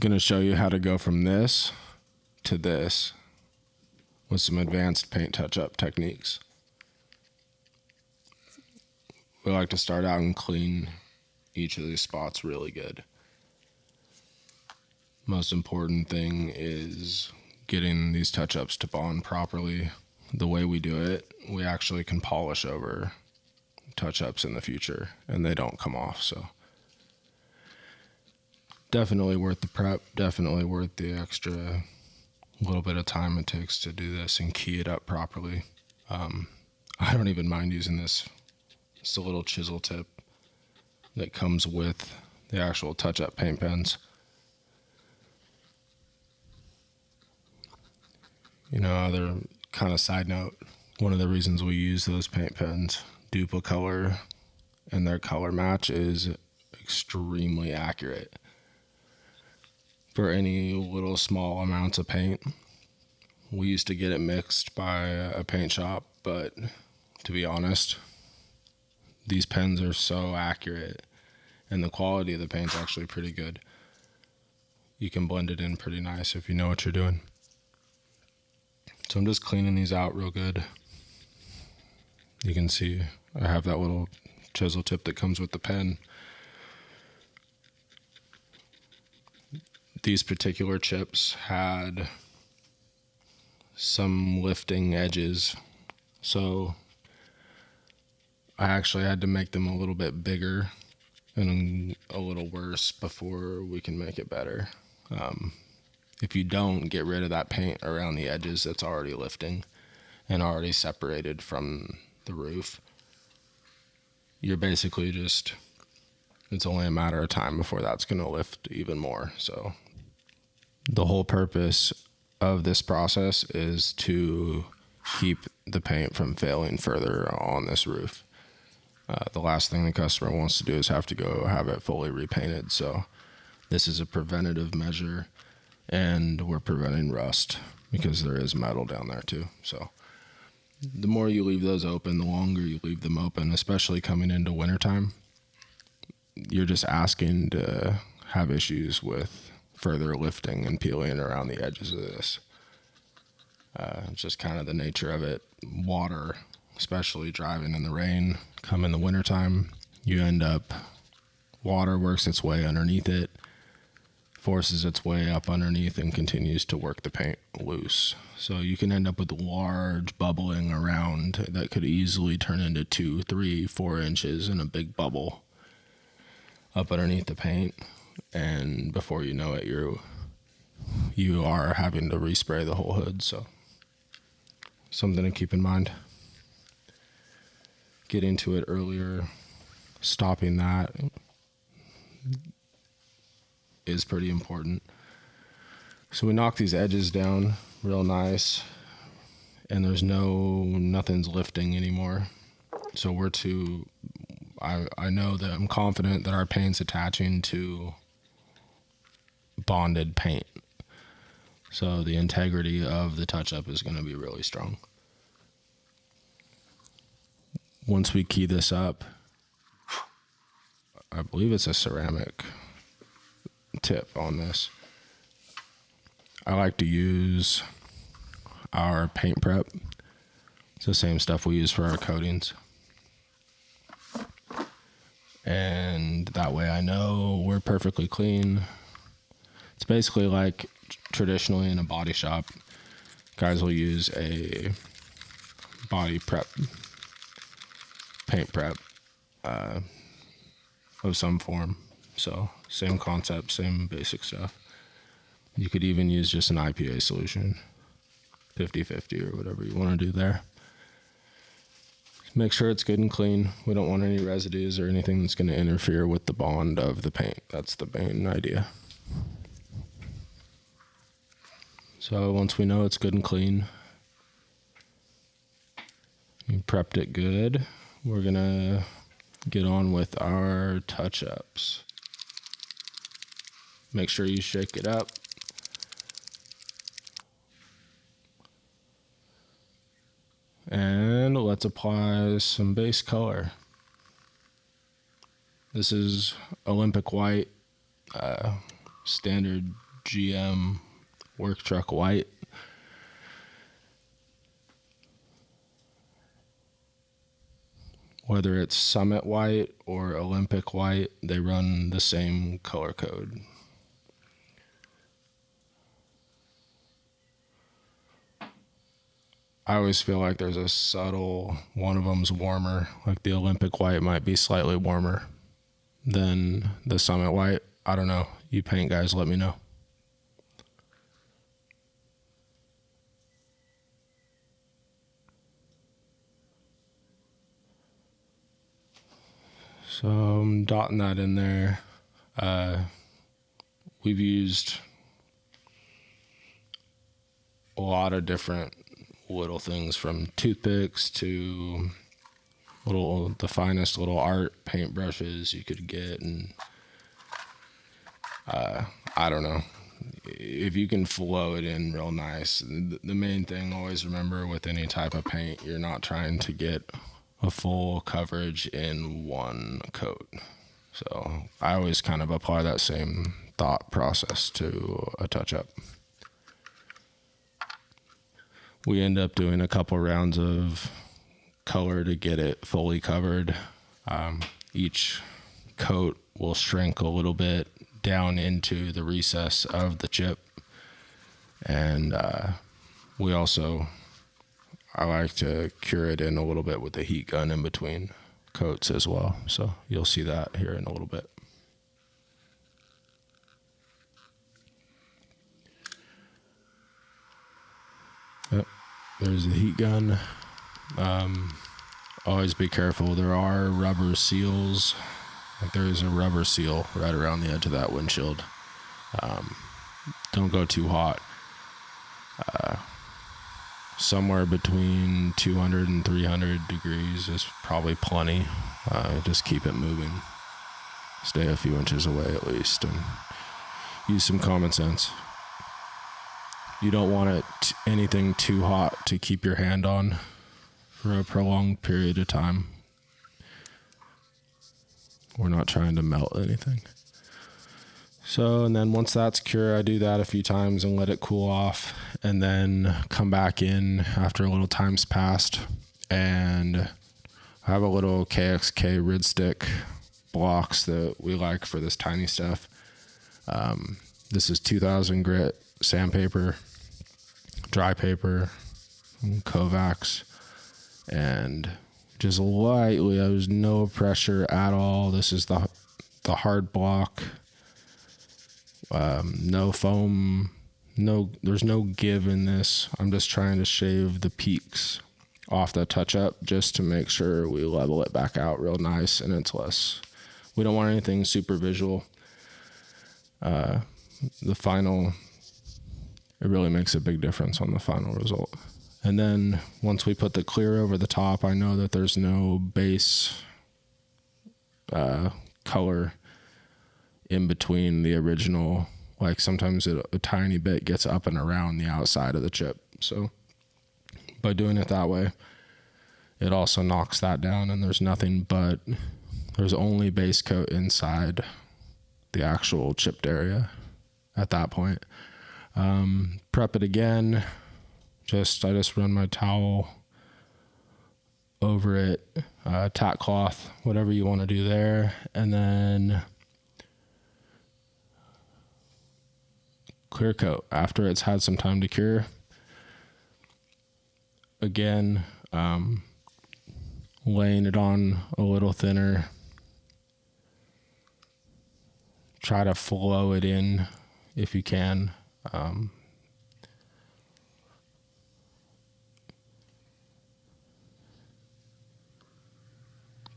going to show you how to go from this to this with some advanced paint touch-up techniques. We like to start out and clean each of these spots really good. Most important thing is getting these touch-ups to bond properly. The way we do it, we actually can polish over touch-ups in the future and they don't come off. So definitely worth the prep, definitely worth the extra little bit of time it takes to do this and key it up properly. I don't even mind using this. It's a little chisel tip that comes with the actual touch-up paint pens. You know, other kind of side note, one of the reasons we use those paint pens, Duplicolor, and their color match is extremely accurate. For any little small amounts of paint, we used to get it mixed by a paint shop, but to be honest, these pens are so accurate and the quality of the paint's actually pretty good. You can blend it in pretty nice if you know what you're doing. So I'm just cleaning these out real good. You can see I have that little chisel tip that comes with the pen. These particular chips had some lifting edges, so I actually had to make them a little bit bigger and a little worse before we can make it better. If you don't get rid of that paint around the edges that's already lifting and already separated from the roof, you're basically just, it's only a matter of time before that's going to lift even more. So the whole purpose of this process is to keep the paint from failing further on this roof. The last thing the customer wants to do is have to go have it fully repainted. So this is a preventative measure, and we're preventing rust because there is metal down there too. So the more you leave those open, the longer you leave them open, especially coming into wintertime, you're just asking to have issues with further lifting and peeling around the edges of this. It's just kind of the nature of it. Water, especially driving in the rain, come in the wintertime, you end up, water works its way underneath it, forces its way up underneath and continues to work the paint loose. So you can end up with large bubbling around that could easily turn into 2, 3, 4 inches in a big bubble up underneath the paint. And before you know it, you are having to respray the whole hood. So something to keep in mind. Getting to it earlier, stopping that is pretty important. So we knock these edges down real nice, and there's nothing's lifting anymore. So I know that I'm confident that our paint's attaching to bonded paint. So the integrity of the touch-up is going to be really strong. Once we key this up, I believe it's a ceramic tip on this. I like to use our paint prep. It's the same stuff we use for our coatings. And that way I know we're perfectly clean. It's basically like traditionally in a body shop, guys will use a body prep, paint prep of some form. So same concept, same basic stuff. You could even use just an IPA solution, 50-50 or whatever you want to do there. Make sure it's good and clean. We don't want any residues or anything that's going to interfere with the bond of the paint. That's the main idea. So once we know it's good and clean, we prepped it good, we're going to get on with our touch-ups. Make sure you shake it up. And let's apply some base color. This is Olympic white, standard GM work truck white. Whether it's Summit white or Olympic white, they run the same color code. I always feel like there's a subtle, one of them's warmer. Like the Olympic white might be slightly warmer than the Summit white. I don't know. You paint guys, let me know. So I'm dotting that in there. We've used a lot of different little things, from toothpicks to the finest little art paintbrushes you could get. And I don't know, if you can flow it in real nice. The main thing, always remember, with any type of paint, you're not trying to get a full coverage in one coat. So I always kind of apply that same thought process to a touch-up. We end up doing a couple rounds of color to get it fully covered. Each coat will shrink a little bit down into the recess of the chip. And I like to cure it in a little bit with the heat gun in between coats as well. So you'll see that here in a little bit. Yep, there's the heat gun. Always be careful. There are rubber seals. Like there is a rubber seal right around the edge of that windshield. Don't go too hot. Somewhere between 200 and 300 degrees is probably plenty. Just keep it moving. Stay a few inches away at least, and use some common sense. You don't want anything too hot to keep your hand on for a prolonged period of time. We're not trying to melt anything. So, and then once that's cure, I do that a few times and let it cool off, and then come back in after a little time's passed, and I have a little KXK Rid Stick blocks that we like for this tiny stuff. This is 2000 grit sandpaper, dry paper, and Kovacs, and just lightly, there's no pressure at all. This is the hard block. No foam, there's no give in this. I'm just trying to shave the peaks off the touch-up just to make sure we level it back out real nice, and it's less. We don't want anything super visual. The final, it really makes a big difference on the final result. And then once we put the clear over the top, I know that there's no base color in between the original. Like sometimes a tiny bit gets up and around the outside of the chip. So by doing it that way, it also knocks that down, and there's only base coat inside the actual chipped area at that point. Prep it again. I just run my towel over it, tack cloth, whatever you want to do there, and then clear coat after it's had some time to cure. Again, laying it on a little thinner. Try to flow it in if you can.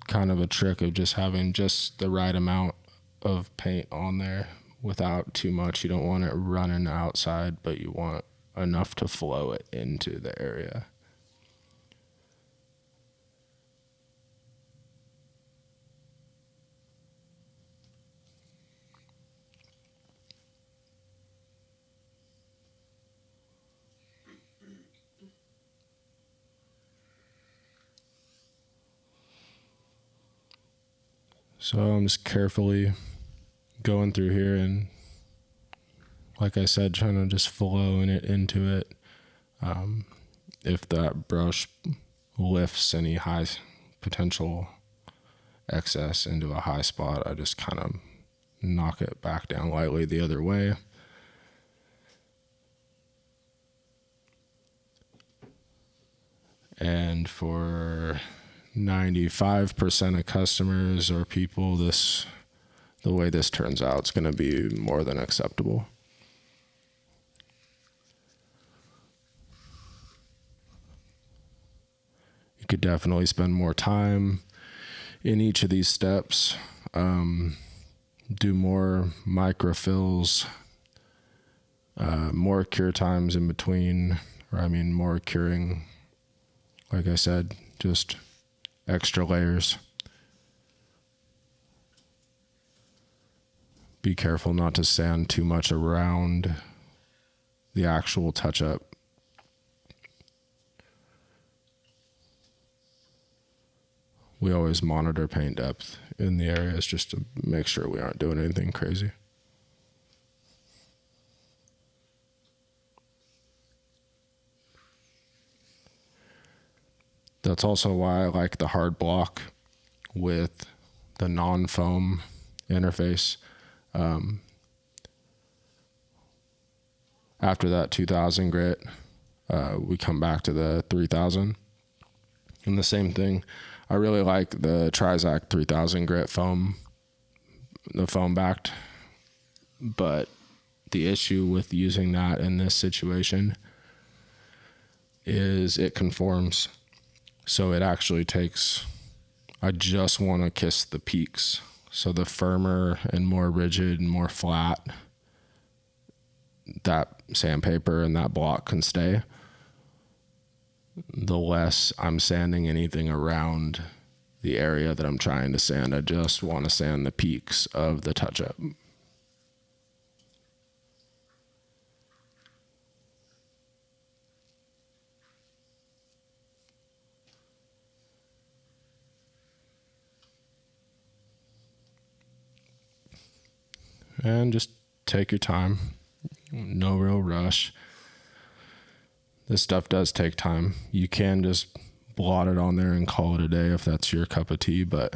Kind of a trick of just having just the right amount of paint on there without too much. You don't want it running outside, but you want enough to flow it into the area. So I'm just carefully going through here and like I said, trying to just flow in it into it. If that brush lifts any high potential excess into a high spot, I just kind of knock it back down lightly the other way. And for 95% of customers or people, the way this turns out, it's going to be more than acceptable. You could definitely spend more time in each of these steps, do more microfills, more cure times in between, more curing. Like I said, just extra layers. Be careful not to sand too much around the actual touch-up. We always monitor paint depth in the areas just to make sure we aren't doing anything crazy. That's also why I like the hard block with the non-foam interface. After that 2000 grit, we come back to the 3000. And the same thing, I really like the Trizac 3000 grit foam, the foam backed. But the issue with using that in this situation is it conforms. So it actually takes, I just want to kiss the peaks. So the firmer and more rigid and more flat that sandpaper and that block can stay, the less I'm sanding anything around the area that I'm trying to sand. I just want to sand the peaks of the touch-up. And just take your time. No real rush. This stuff does take time. You can just blot it on there and call it a day if that's your cup of tea, but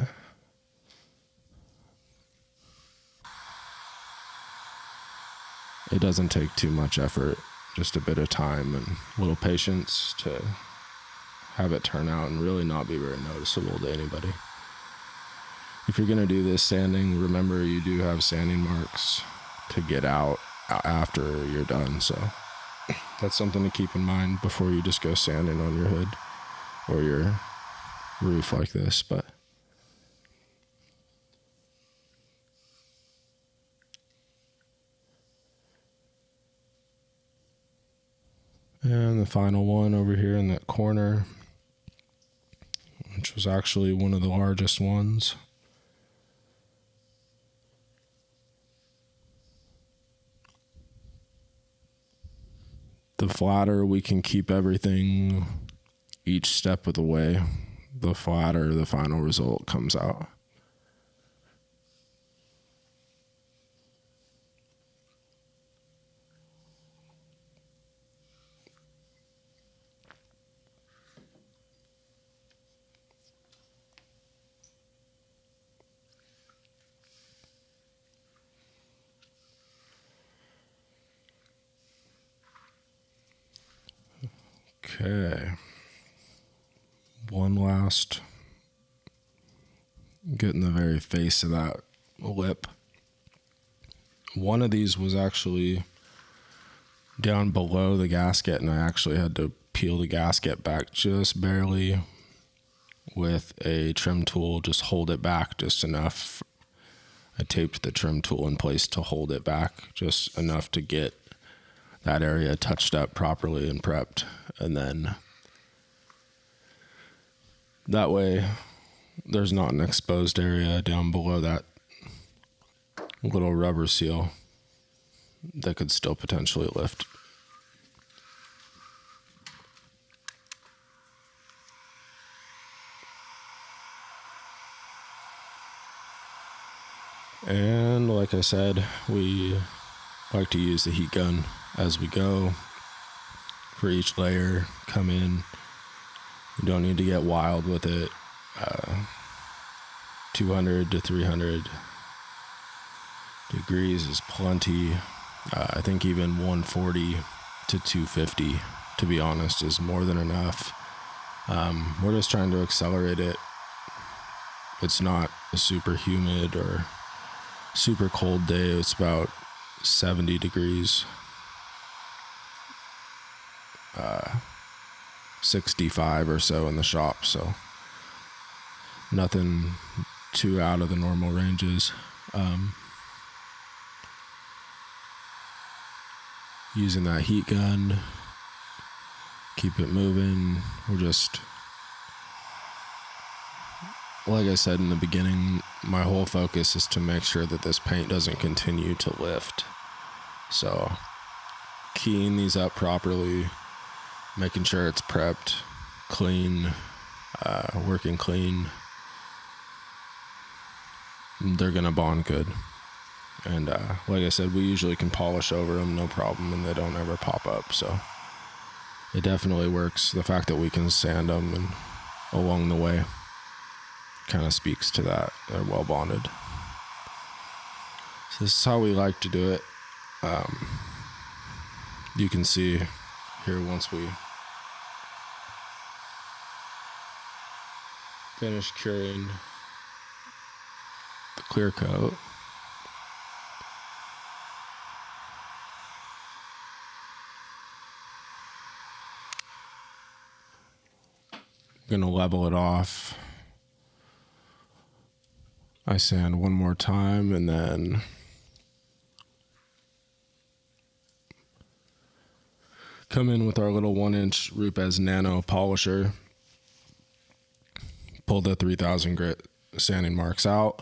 it doesn't take too much effort. Just a bit of time and a little patience to have it turn out and really not be very noticeable to anybody. If you're going to do this sanding, remember you do have sanding marks to get out after you're done. So that's something to keep in mind before you just go sanding on your hood or your roof like this. But and the final one over here in that corner, which was actually one of the largest ones. The flatter we can keep everything each step of the way, the flatter the final result comes out. Okay. One last, get in the very face of that lip. One of these was actually down below the gasket, and I actually had to peel the gasket back just barely with a trim tool, just hold it back just enough. I taped the trim tool in place to hold it back just enough to get that area touched up properly and prepped. And then that way there's not an exposed area down below that little rubber seal that could still potentially lift. And like I said, we like to use the heat gun as we go for each layer. Come in. You don't need to get wild with it. 200 to 300 degrees is plenty. I think even 140 to 250, to be honest, is more than enough. We're just trying to accelerate it. It's not a super humid or super cold day. It's about 70 degrees. 65 or so in the shop, so nothing too out of the normal ranges. Using that heat gun, keep it moving. We're just, like I said in the beginning, my whole focus is to make sure that this paint doesn't continue to lift. So keying these up properly, making sure it's prepped, clean, working clean. They're going to bond good. And like I said, we usually can polish over them, no problem, and they don't ever pop up. So it definitely works. The fact that we can sand them and along the way kind of speaks to that. They're well bonded. So this is how we like to do it. You can see here once we finish curing the clear coat, I'm going to level it off. I sand one more time and then come in with our little 1-inch Rupes Nano polisher. Pull the 3000 grit sanding marks out.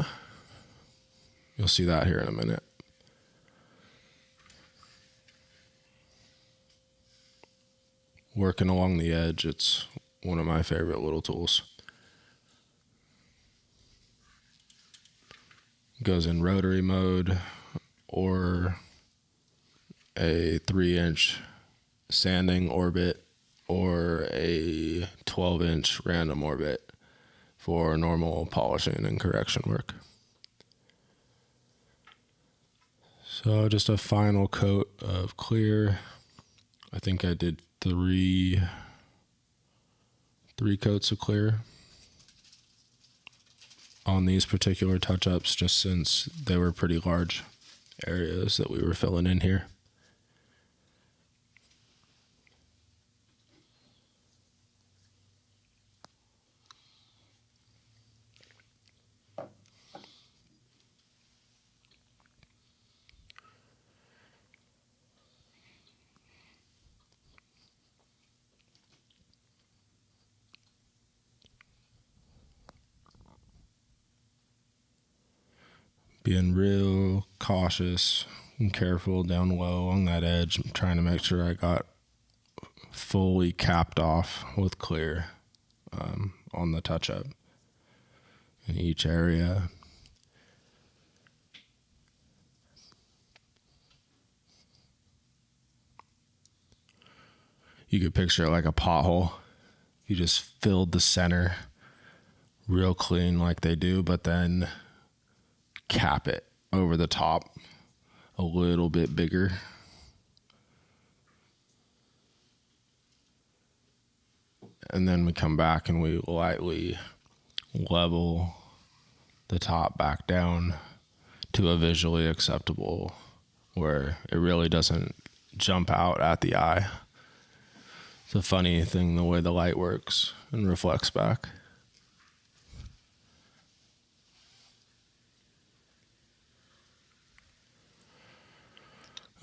You'll see that here in a minute. Working along the edge, it's one of my favorite little tools. Goes in rotary mode or a 3-inch sanding orbit or a 12-inch random orbit for normal polishing and correction work. So just a final coat of clear. I think I did three coats of clear on these particular touch-ups, just since they were pretty large areas that we were filling in here. Being real cautious and careful down low on that edge. I'm trying to make sure I got fully capped off with clear on the touch-up in each area. You could picture it like a pothole. You just filled the center real clean like they do, but then cap it over the top a little bit bigger. And then we come back and we lightly level the top back down to a visually acceptable where it really doesn't jump out at the eye. It's a funny thing the way the light works and reflects back.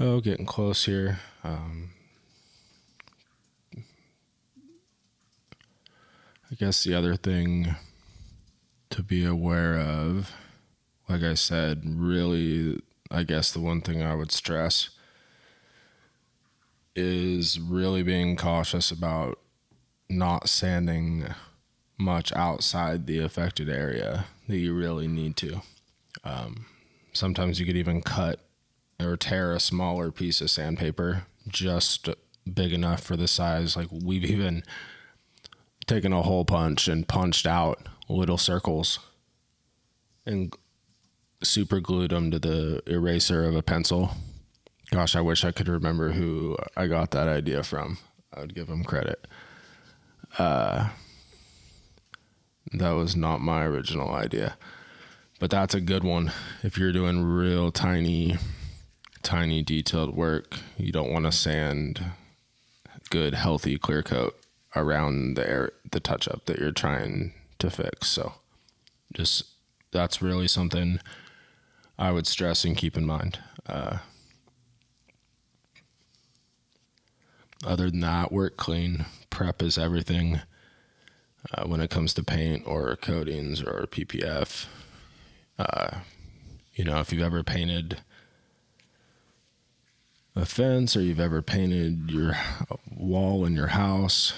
Oh, getting close here. I guess the other thing to be aware of, like I said, really, I guess the one thing I would stress is really being cautious about not sanding much outside the affected area that you really need to. Sometimes you could even cut or tear a smaller piece of sandpaper, just big enough for the size. Like we've even taken a hole punch and punched out little circles and super glued them to the eraser of a pencil. Gosh, I wish I could remember who I got that idea from. I would give him credit. That was not my original idea, but that's a good one. If you're doing real tiny detailed work, you don't want to sand good, healthy clear coat around the touch up that you're trying to fix. So just, that's really something I would stress and keep in mind. Other than that, work clean. Prep is everything when it comes to paint or coatings or PPF. If you've ever painted a fence or you've ever painted your wall in your house,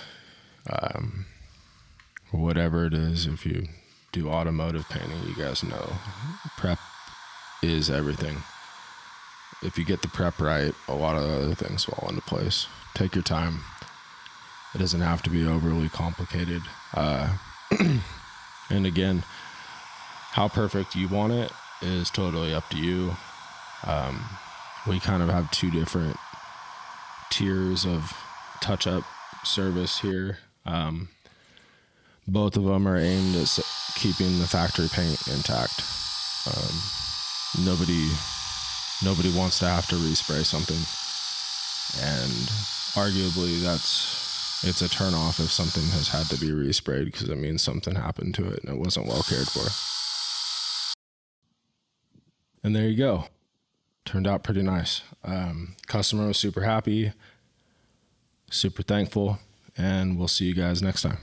or whatever it is, if you do automotive painting, you guys know prep is everything. If you get the prep right, a lot of other things fall into place. Take your time. It doesn't have to be overly complicated. And again, how perfect you want it is totally up to you. We kind of have two different tiers of touch-up service here. Both of them are aimed at keeping the factory paint intact. Nobody wants to have to respray something, and arguably it's a turnoff if something has had to be resprayed, because it means something happened to it and it wasn't well cared for. And there you go. Turned out pretty nice. Customer was super happy, super thankful, and we'll see you guys next time.